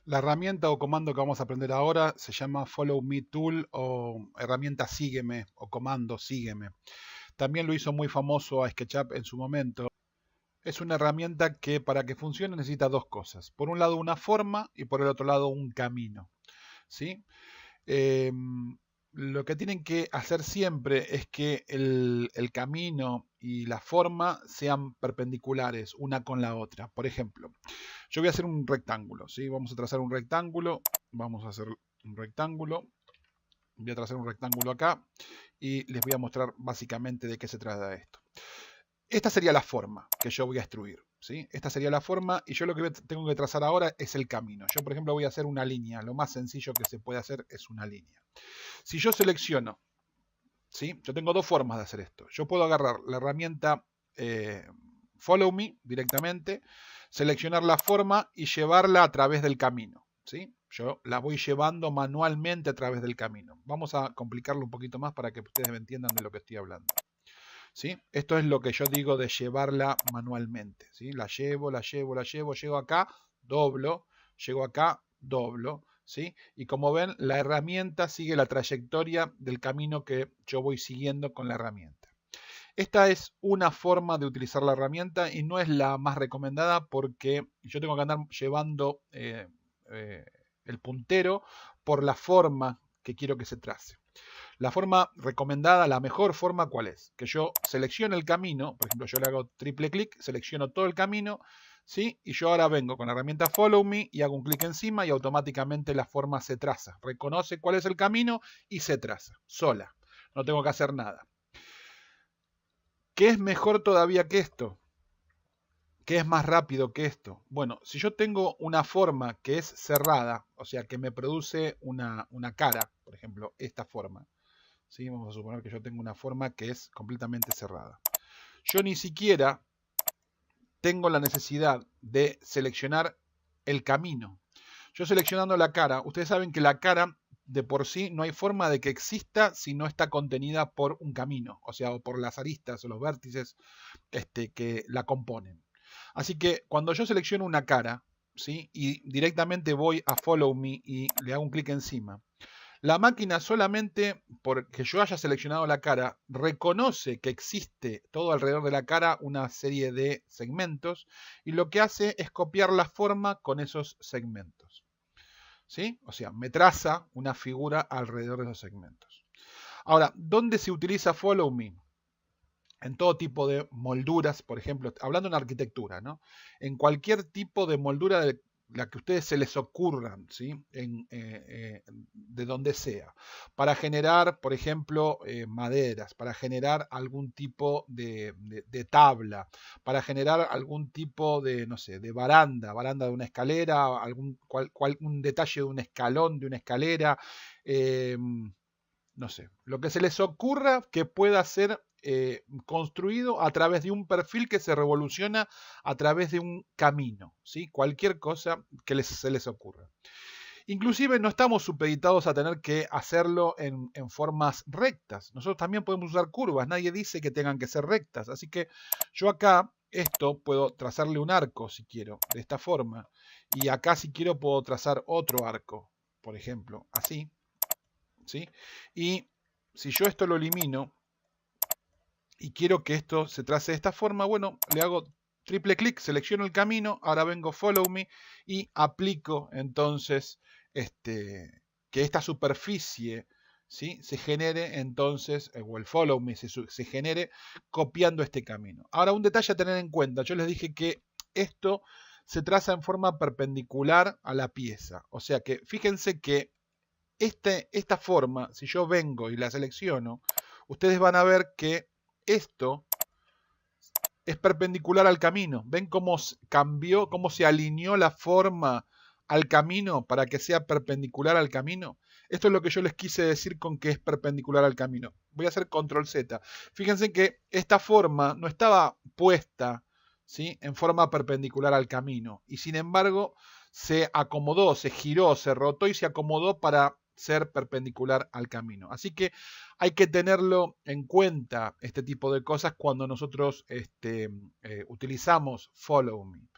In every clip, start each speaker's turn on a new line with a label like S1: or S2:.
S1: La herramienta o comando que vamos a aprender ahora se llama Follow Me Tool o herramienta Sígueme o comando Sígueme. También lo hizo muy famoso a SketchUp en su momento. Es una herramienta que para que funcione necesita dos cosas. Por un lado una forma y por el otro lado un camino. ¿Sí? Eh, lo que tienen que hacer siempre es que el camino y la forma sean perpendiculares una con la otra. Por ejemplo, yo voy a hacer un rectángulo, ¿sí? Vamos a trazar un rectángulo, vamos a hacer un rectángulo, voy a trazar un rectángulo acá y les voy a mostrar básicamente de qué se trata esto. Esta sería la forma que yo voy a extruir, ¿sí? Esta sería la forma y yo lo que tengo que trazar ahora es el camino. Yo, por ejemplo, voy a hacer una línea. Lo más sencillo que se puede hacer es una línea. Si yo selecciono, ¿sí? Yo tengo dos formas de hacer esto. Yo puedo agarrar la herramienta eh, Follow Me directamente, seleccionar la forma y llevarla a través del camino, ¿sí? Yo la voy llevando manualmente a través del camino. Vamos a complicarlo un poquito más para que ustedes me entiendan de lo que estoy hablando. ¿Sí? Esto es lo que yo digo de llevarla manualmente. ¿Sí? La llevo, la llevo, la llevo, llego acá, doblo, llego acá, doblo. ¿Sí? Y como ven, la herramienta sigue la trayectoria del camino que yo voy siguiendo con la herramienta. Esta es una forma de utilizar la herramienta y no es la más recomendada porque yo tengo que andar llevando eh, el puntero por la forma que quiero que se trace. La forma recomendada, la mejor forma, ¿cuál es? Que yo seleccione el camino, por ejemplo, yo le hago triple clic, selecciono todo el camino, ¿sí? Y yo ahora vengo con la herramienta Follow Me y hago un clic encima y automáticamente la forma se traza. Reconoce cuál es el camino y se traza, sola. No tengo que hacer nada. ¿Qué es mejor todavía que esto? ¿Qué es más rápido que esto? Bueno, si yo tengo una forma que es cerrada, o sea, que me produce una cara, por ejemplo, esta forma, ¿sí? Vamos a suponer que yo tengo una forma que es completamente cerrada. Yo ni siquiera tengo la necesidad de seleccionar el camino. Yo seleccionando la cara, ustedes saben que la cara de por sí no hay forma de que exista si no está contenida por un camino, o sea, por las aristas o los vértices que la componen. Así que cuando yo selecciono una cara, ¿sí? Y directamente voy a Follow Me y le hago un clic encima, la máquina solamente porque yo haya seleccionado la cara reconoce que existe todo alrededor de la cara una serie de segmentos y lo que hace es copiar la forma con esos segmentos. ¿Sí? O sea, me traza una figura alrededor de esos segmentos. Ahora, ¿dónde se utiliza Follow Me? En todo tipo de molduras, por ejemplo, hablando en arquitectura, ¿no? En cualquier tipo de moldura de la que a ustedes se les ocurran, ¿sí? De donde sea, para generar, por ejemplo, maderas, para generar algún tipo de tabla, para generar algún tipo de, no sé, de baranda de una escalera, un detalle de un escalón, de una escalera, eh, no sé, lo que se les ocurra que pueda ser construido a través de un perfil que se revoluciona a través de un camino, ¿sí? Cualquier cosa que se les ocurra. Inclusive no estamos supeditados a tener que hacerlo en formas rectas. Nosotros también podemos usar curvas. Nadie dice que tengan que ser rectas. Así que yo acá, esto, puedo trazarle un arco si quiero, de esta forma. Y acá si quiero puedo trazar otro arco, por ejemplo, así. ¿Sí? Y si yo esto lo elimino y quiero que esto se trace de esta forma, bueno, le hago triple clic, selecciono el camino, ahora vengo Follow Me y aplico entonces que esta superficie, ¿sí? Se genere entonces, o el Follow Me se genere copiando este camino. Ahora un detalle a tener en cuenta, yo les dije que esto se traza en forma perpendicular a la pieza, o sea que fíjense que esta forma, si yo vengo y la selecciono, ustedes van a ver que esto es perpendicular al camino. ¿Ven cómo cambió, cómo se alineó la forma al camino para que sea perpendicular al camino? Esto es lo que yo les quise decir con que es perpendicular al camino. Voy a hacer control Z. Fíjense que esta forma no estaba puesta, ¿sí? En forma perpendicular al camino. Y sin embargo, se acomodó, se giró, se rotó y se acomodó para ser perpendicular al camino. Así que hay que tenerlo en cuenta este tipo de cosas cuando nosotros utilizamos Follow Me.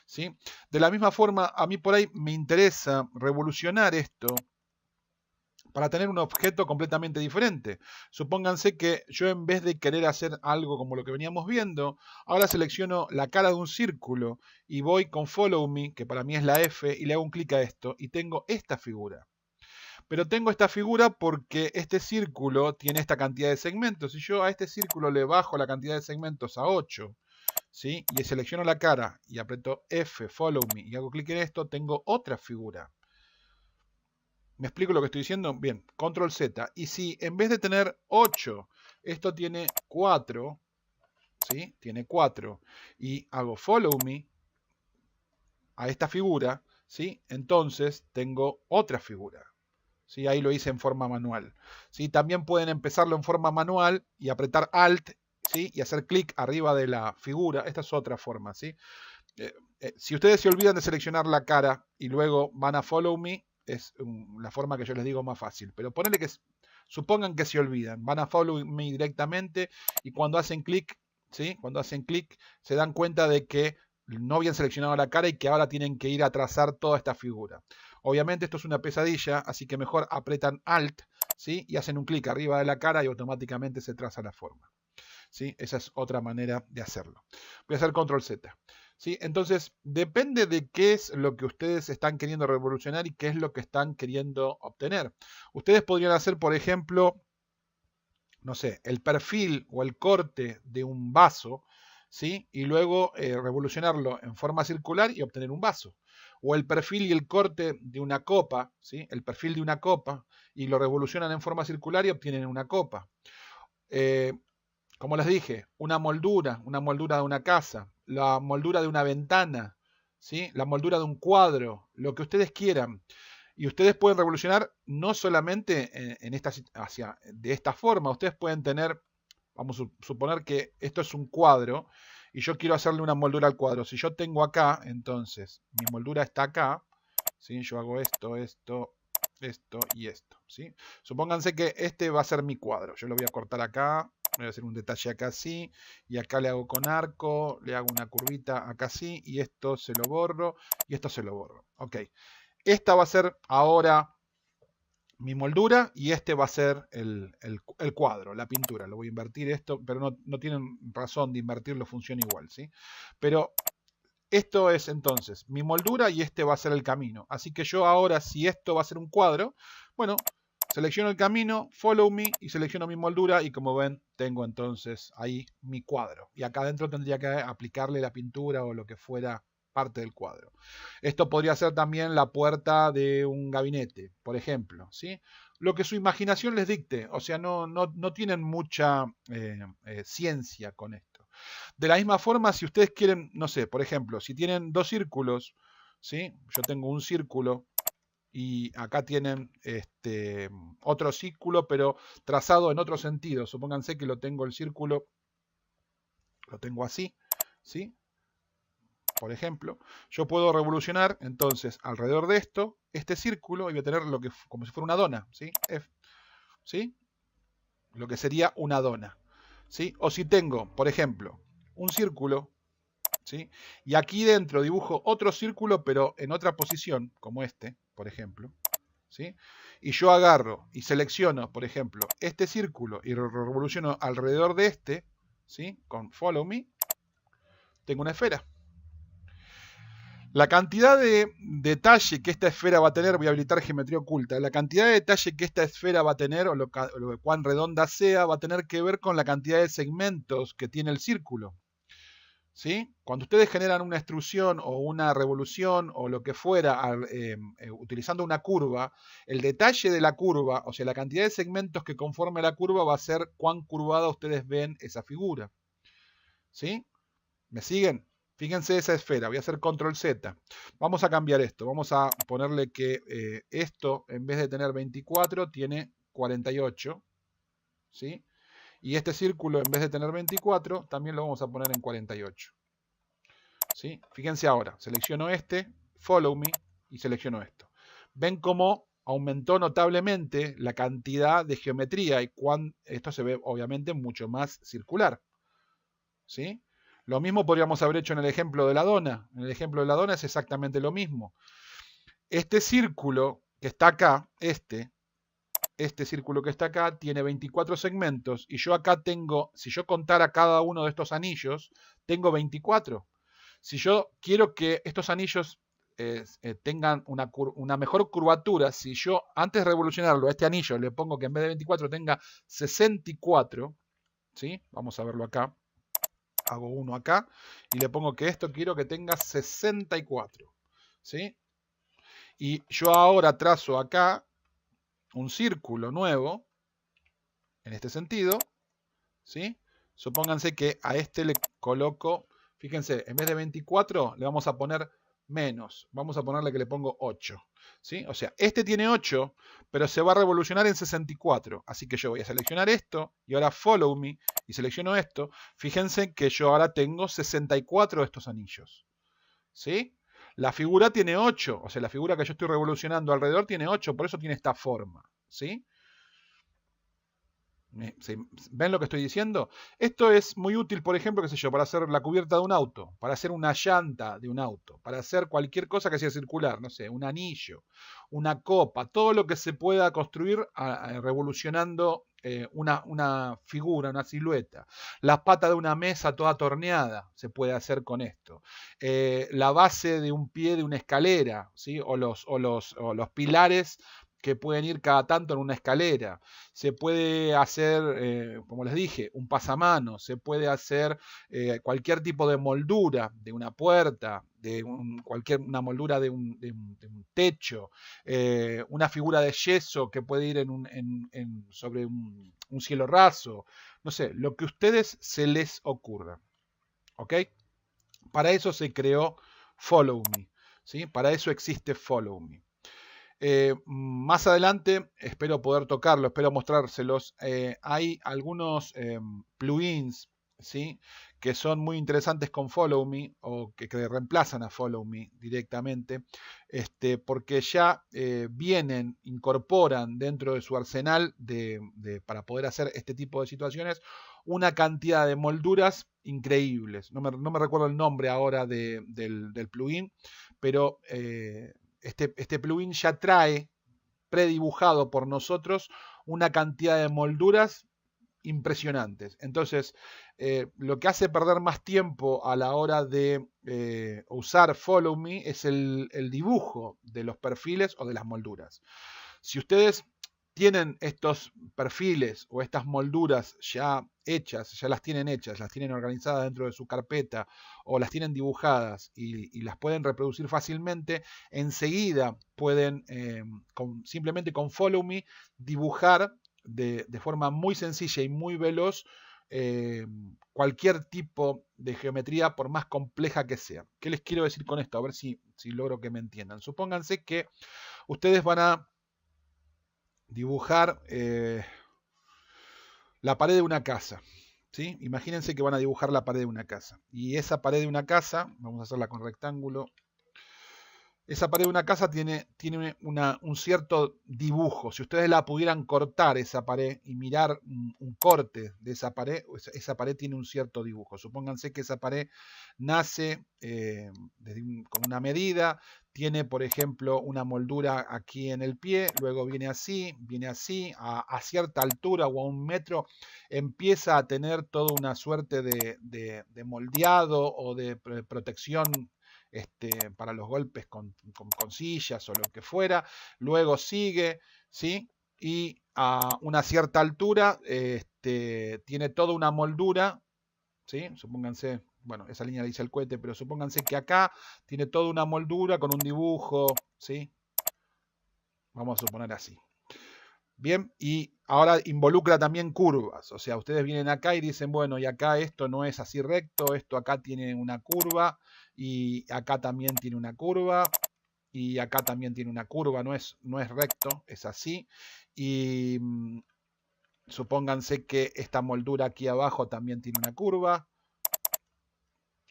S1: ¿sí? De la misma forma, a mí por ahí me interesa revolucionar esto para tener un objeto completamente diferente. Supónganse que yo, en vez de querer hacer algo como lo que veníamos viendo, ahora selecciono la cara de un círculo y voy con Follow Me, que para mí es la F, y le hago un clic a esto y tengo esta figura. Pero tengo esta figura porque este círculo tiene esta cantidad de segmentos. Si yo a este círculo le bajo la cantidad de segmentos a 8, ¿sí? Y selecciono la cara y aprieto F, Follow Me, y hago clic en esto, tengo otra figura. ¿Me explico lo que estoy diciendo? Bien, control Z. Y si en vez de tener 8, esto tiene 4, ¿sí? Tiene 4. Y hago Follow Me a esta figura, ¿sí? Entonces tengo otra figura. ¿Sí? Ahí lo hice en forma manual. ¿Sí? También pueden empezarlo en forma manual y apretar Alt, ¿sí? Y hacer clic arriba de la figura. Esta es otra forma, ¿sí? Si ustedes se olvidan de seleccionar la cara y luego van a Follow Me, es la forma que yo les digo más fácil. Pero ponele que supongan que se olvidan, van a Follow Me directamente y cuando hacen clic, ¿sí? Cuando hacen clic se dan cuenta de que no habían seleccionado la cara y que ahora tienen que ir a trazar toda esta figura. Obviamente esto es una pesadilla, así que mejor apretan Alt, ¿sí? Y hacen un clic arriba de la cara y automáticamente se traza la forma. ¿Sí? Esa es otra manera de hacerlo. Voy a hacer Control Z. ¿Sí? Entonces, depende de qué es lo que ustedes están queriendo revolucionar y qué es lo que están queriendo obtener. Ustedes podrían hacer, por ejemplo, no sé, el perfil o el corte de un vaso, ¿sí? Y luego revolucionarlo en forma circular y obtener un vaso. O el perfil y el corte de una copa, ¿sí? El perfil de una copa y lo revolucionan en forma circular y obtienen una copa. Eh, como les dije, una moldura de una casa, la moldura de una ventana, ¿sí? La moldura de un cuadro, lo que ustedes quieran. Y ustedes pueden revolucionar no solamente de esta forma, ustedes pueden tener, vamos a suponer que esto es un cuadro y yo quiero hacerle una moldura al cuadro. Si yo tengo acá, entonces mi moldura está acá, ¿sí? Yo hago esto, esto, esto y esto, ¿sí? Supónganse que este va a ser mi cuadro. Yo lo voy a cortar acá, voy a hacer un detalle acá así, y acá le hago con arco, le hago una curvita acá así, y esto se lo borro, y esto se lo borro. Ok. Esta va a ser ahora mi moldura y este va a ser el cuadro, la pintura. Lo voy a invertir esto, pero no tienen razón de invertirlo, funciona igual, ¿sí? Pero esto es entonces mi moldura y este va a ser el camino. Así que yo ahora, si esto va a ser un cuadro, bueno, selecciono el camino, Follow Me y selecciono mi moldura y como ven, tengo entonces ahí mi cuadro. Y acá adentro tendría que aplicarle la pintura o lo que fuera parte del cuadro. Esto podría ser también la puerta de un gabinete, por ejemplo, ¿sí? Lo que su imaginación les dicte, o sea, no tienen mucha ciencia con esto. De la misma forma, si ustedes quieren, no sé, por ejemplo, si tienen dos círculos, ¿sí? Yo tengo un círculo y acá tienen otro círculo, pero trazado en otro sentido. Supónganse que lo tengo el círculo, lo tengo así, ¿sí? Por ejemplo, yo puedo revolucionar entonces alrededor de esto, este círculo, y voy a tener lo que como si fuera una dona, ¿sí? ¿Sí? Lo que sería una dona, ¿sí? O si tengo, por ejemplo, un círculo, ¿sí? Y aquí dentro dibujo otro círculo, pero en otra posición, como este, por ejemplo, ¿sí? Y yo agarro y selecciono, por ejemplo, este círculo y lo revoluciono alrededor de este, ¿sí? Con Follow Me, tengo una esfera. La cantidad de detalle que esta esfera va a tener, voy a habilitar geometría oculta, la cantidad de detalle que esta esfera va a tener, o lo cuán redonda sea, va a tener que ver con la cantidad de segmentos que tiene el círculo. ¿Sí? Cuando ustedes generan una extrusión o una revolución o lo que fuera utilizando una curva, el detalle de la curva, o sea, la cantidad de segmentos que conforme la curva va a ser cuán curvada ustedes ven esa figura. ¿Sí? ¿Me siguen? Fíjense esa esfera, voy a hacer control Z. Vamos a cambiar esto, vamos a ponerle que esto en vez de tener 24 tiene 48. ¿Sí? Y este círculo en vez de tener 24 también lo vamos a poner en 48. ¿Sí? Fíjense ahora, selecciono este, Follow Me y selecciono esto. Ven cómo aumentó notablemente la cantidad de geometría y esto se ve obviamente mucho más circular. ¿Sí? Lo mismo podríamos haber hecho en el ejemplo de la dona. En el ejemplo de la dona es exactamente lo mismo. Este círculo que está acá, este círculo que está acá, tiene 24 segmentos y yo acá tengo, si yo contara cada uno de estos anillos, tengo 24. Si yo quiero que estos anillos tengan una mejor curvatura, si yo antes de revolucionarlo a este anillo le pongo que en vez de 24 tenga 64, ¿sí? Vamos a verlo acá. Hago uno acá y le pongo que esto quiero que tenga 64, ¿sí? Y yo ahora trazo acá un círculo nuevo, en este sentido, ¿sí? Supónganse que a este le coloco, fíjense, en vez de 24 le vamos a poner menos, vamos a ponerle que le pongo 8, ¿sí? O sea, este tiene 8, pero se va a revolucionar en 64, así que yo voy a seleccionar esto y ahora follow me y selecciono esto. Fíjense que yo ahora tengo 64 de estos anillos, ¿sí? La figura tiene 8, o sea, la figura que yo estoy revolucionando alrededor tiene 8, por eso tiene esta forma, ¿sí? ¿Ven lo que estoy diciendo? Esto es muy útil, por ejemplo, qué sé yo, para hacer la cubierta de un auto, para hacer una llanta de un auto, para hacer cualquier cosa que sea circular, no sé, un anillo, una copa, todo lo que se pueda construir revolucionando una figura, una silueta. La pata de una mesa toda torneada se puede hacer con esto. La base de un pie de una escalera, ¿sí? O los pilares que pueden ir cada tanto en una escalera. Se puede hacer, como les dije, un pasamanos, se puede hacer cualquier tipo de moldura de una puerta, una moldura de un techo, una figura de yeso que puede ir sobre un cielo raso, no sé, lo que a ustedes se les ocurra. ¿Ok? Para eso se creó Follow Me. ¿Sí? Para eso existe Follow Me. Más adelante espero poder tocarlo, espero mostrárselos. Hay algunos plugins, ¿sí? Que son muy interesantes con Follow Me o que reemplazan a Follow Me directamente, porque ya incorporan dentro de su arsenal para poder hacer este tipo de situaciones una cantidad de molduras increíbles. No me recuerdo el nombre ahora del plugin, pero este plugin ya trae predibujado por nosotros una cantidad de molduras impresionantes. Entonces, lo que hace perder más tiempo a la hora de usar Follow Me es el dibujo de los perfiles o de las molduras. Si ustedes tienen estos perfiles o estas molduras ya hechas, ya las tienen hechas, las tienen organizadas dentro de su carpeta o las tienen dibujadas y las pueden reproducir fácilmente, enseguida pueden simplemente con Follow Me dibujar de forma muy sencilla y muy veloz cualquier tipo de geometría por más compleja que sea. ¿Qué les quiero decir con esto? A ver si logro que me entiendan. Supónganse que ustedes van a dibujar la pared de una casa. ¿Sí? Imagínense que van a dibujar la pared de una casa. Y esa pared de una casa, vamos a hacerla con rectángulo. Esa pared de una casa tiene un cierto dibujo. Si ustedes la pudieran cortar esa pared y mirar un corte de esa pared tiene un cierto dibujo. Supónganse que esa pared nace con una medida, tiene por ejemplo una moldura aquí en el pie, luego viene así, a cierta altura o a 1 metro, empieza a tener toda una suerte de moldeado o de protección para los golpes con sillas o lo que fuera, luego sigue, ¿sí? Y a una cierta altura tiene toda una moldura, ¿sí? Supónganse, bueno, esa línea dice el cohete, pero supónganse que acá tiene toda una moldura con un dibujo, ¿sí? Vamos a suponer así. Bien, y ahora involucra también curvas, o sea, ustedes vienen acá y dicen, bueno, y acá esto no es así recto, esto acá tiene una curva, y acá también tiene una curva, y acá también tiene una curva, no es recto, es así, y supónganse que esta moldura aquí abajo también tiene una curva,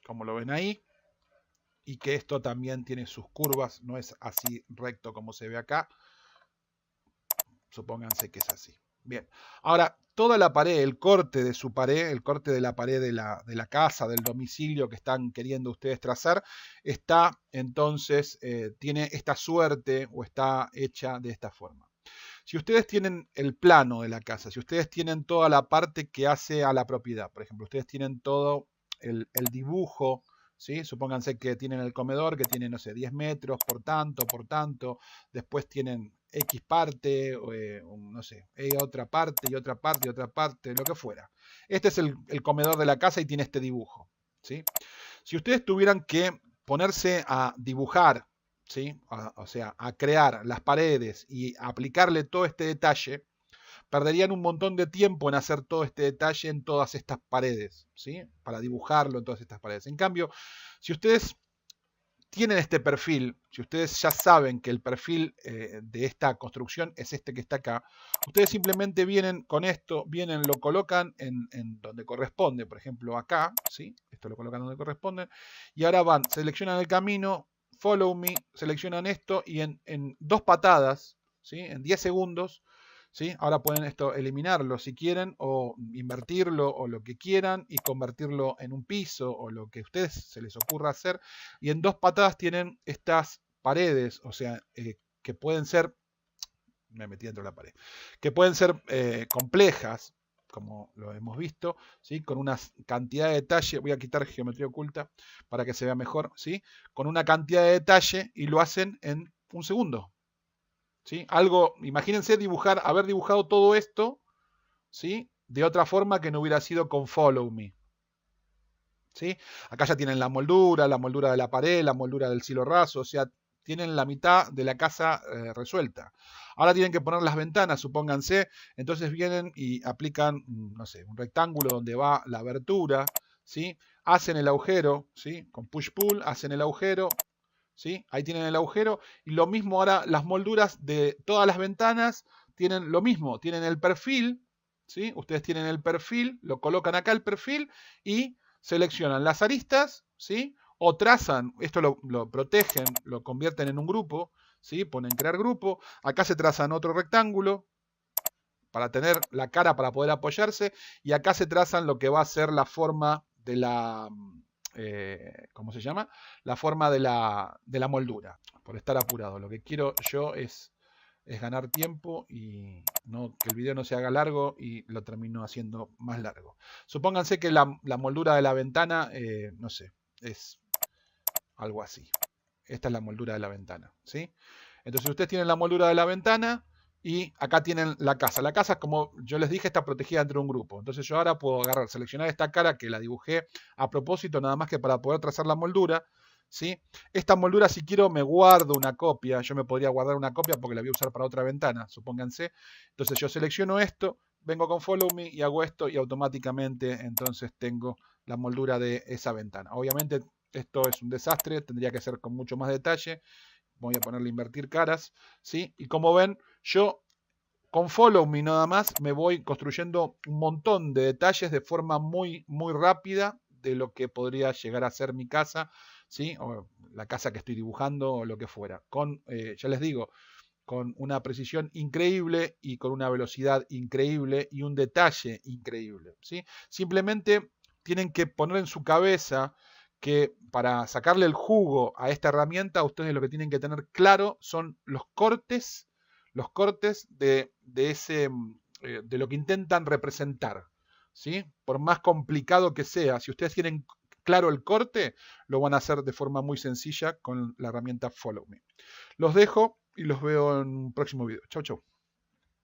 S1: como lo ven ahí, y que esto también tiene sus curvas, no es así recto como se ve acá, supónganse que es así. Bien. Ahora, toda la pared, el corte de su pared, el corte de la pared de la casa, del domicilio que están queriendo ustedes trazar, está entonces, tiene esta suerte o está hecha de esta forma. Si ustedes tienen el plano de la casa, si ustedes tienen toda la parte que hace a la propiedad, por ejemplo, ustedes tienen todo el dibujo, ¿sí? Supónganse que tienen el comedor que tiene, no sé, 10 metros por tanto, después tienen X parte, no sé, otra parte y otra parte y otra parte, lo que fuera. Este es el comedor de la casa y tiene este dibujo, ¿sí? Si ustedes tuvieran que ponerse a dibujar, ¿sí? O sea, a crear las paredes y aplicarle todo este detalle, perderían un montón de tiempo en hacer todo este detalle en todas estas paredes, ¿sí? Para dibujarlo en todas estas paredes. En cambio, si ustedes tienen este perfil, si ustedes ya saben que el perfil de esta construcción es este que está acá, ustedes simplemente vienen con esto, vienen, lo colocan en donde corresponde, por ejemplo acá, ¿sí? Esto lo colocan donde corresponde, y ahora van, seleccionan el camino, follow me, seleccionan esto y en 2 patadas, ¿sí? En 10 segundos, ¿sí? Ahora pueden esto eliminarlo si quieren o invertirlo o lo que quieran y convertirlo en un piso o lo que a ustedes se les ocurra hacer. Y en 2 patadas tienen estas paredes, o sea, que pueden ser, me metí dentro de la pared, que pueden ser complejas, como lo hemos visto, ¿sí? Con una cantidad de detalle, voy a quitar geometría oculta para que se vea mejor, ¿sí? Con una cantidad de detalle y lo hacen en un segundo. ¿Sí? Algo, imagínense haber dibujado todo esto, ¿sí? De otra forma que no hubiera sido con Follow Me. ¿Sí? Acá ya tienen la moldura de la pared, la moldura del cielo raso, o sea, tienen la mitad de la casa resuelta. Ahora tienen que poner las ventanas, supónganse, entonces vienen y aplican, no sé, un rectángulo donde va la abertura, ¿sí? Hacen el agujero, ¿sí? Con push-pull, hacen el agujero, ¿sí? Ahí tienen el agujero y lo mismo ahora las molduras de todas las ventanas tienen lo mismo, tienen el perfil, ¿sí? Ustedes tienen el perfil, lo colocan acá el perfil y seleccionan las aristas, ¿sí? O trazan, esto lo protegen, lo convierten en un grupo, ¿sí? Ponen crear grupo, acá se trazan otro rectángulo para tener la cara para poder apoyarse y acá se trazan lo que va a ser la forma de la, ¿cómo se llama? La forma de la moldura, por estar apurado. Lo que quiero yo es ganar tiempo y no, que el video no se haga largo y lo termino haciendo más largo. Supónganse que la moldura de la ventana, no sé, es algo así. Esta es la moldura de la ventana, ¿sí? Entonces ustedes tienen la moldura de la ventana y acá tienen la casa. La casa, como yo les dije, está protegida entre un grupo. Entonces yo ahora puedo agarrar, seleccionar esta cara que la dibujé a propósito, nada más que para poder trazar la moldura, ¿sí? Esta moldura, si quiero, me guardo una copia. Yo me podría guardar una copia porque la voy a usar para otra ventana, supónganse. Entonces yo selecciono esto, vengo con Follow Me y hago esto y automáticamente entonces tengo la moldura de esa ventana. Obviamente esto es un desastre, tendría que ser con mucho más detalle. Voy a ponerle invertir caras, ¿sí? Y como ven, yo con Follow Me nada más me voy construyendo un montón de detalles de forma muy, muy rápida de lo que podría llegar a ser mi casa, ¿sí? O la casa que estoy dibujando o lo que fuera. Con, ya les digo, con una precisión increíble y con una velocidad increíble y un detalle increíble, ¿sí? Simplemente tienen que poner en su cabeza que para sacarle el jugo a esta herramienta, ustedes lo que tienen que tener claro son los cortes ese, de lo que intentan representar, ¿sí? Por más complicado que sea, si ustedes tienen claro el corte, lo van a hacer de forma muy sencilla con la herramienta Follow Me. Los dejo y los veo en un próximo video. Chau, chau.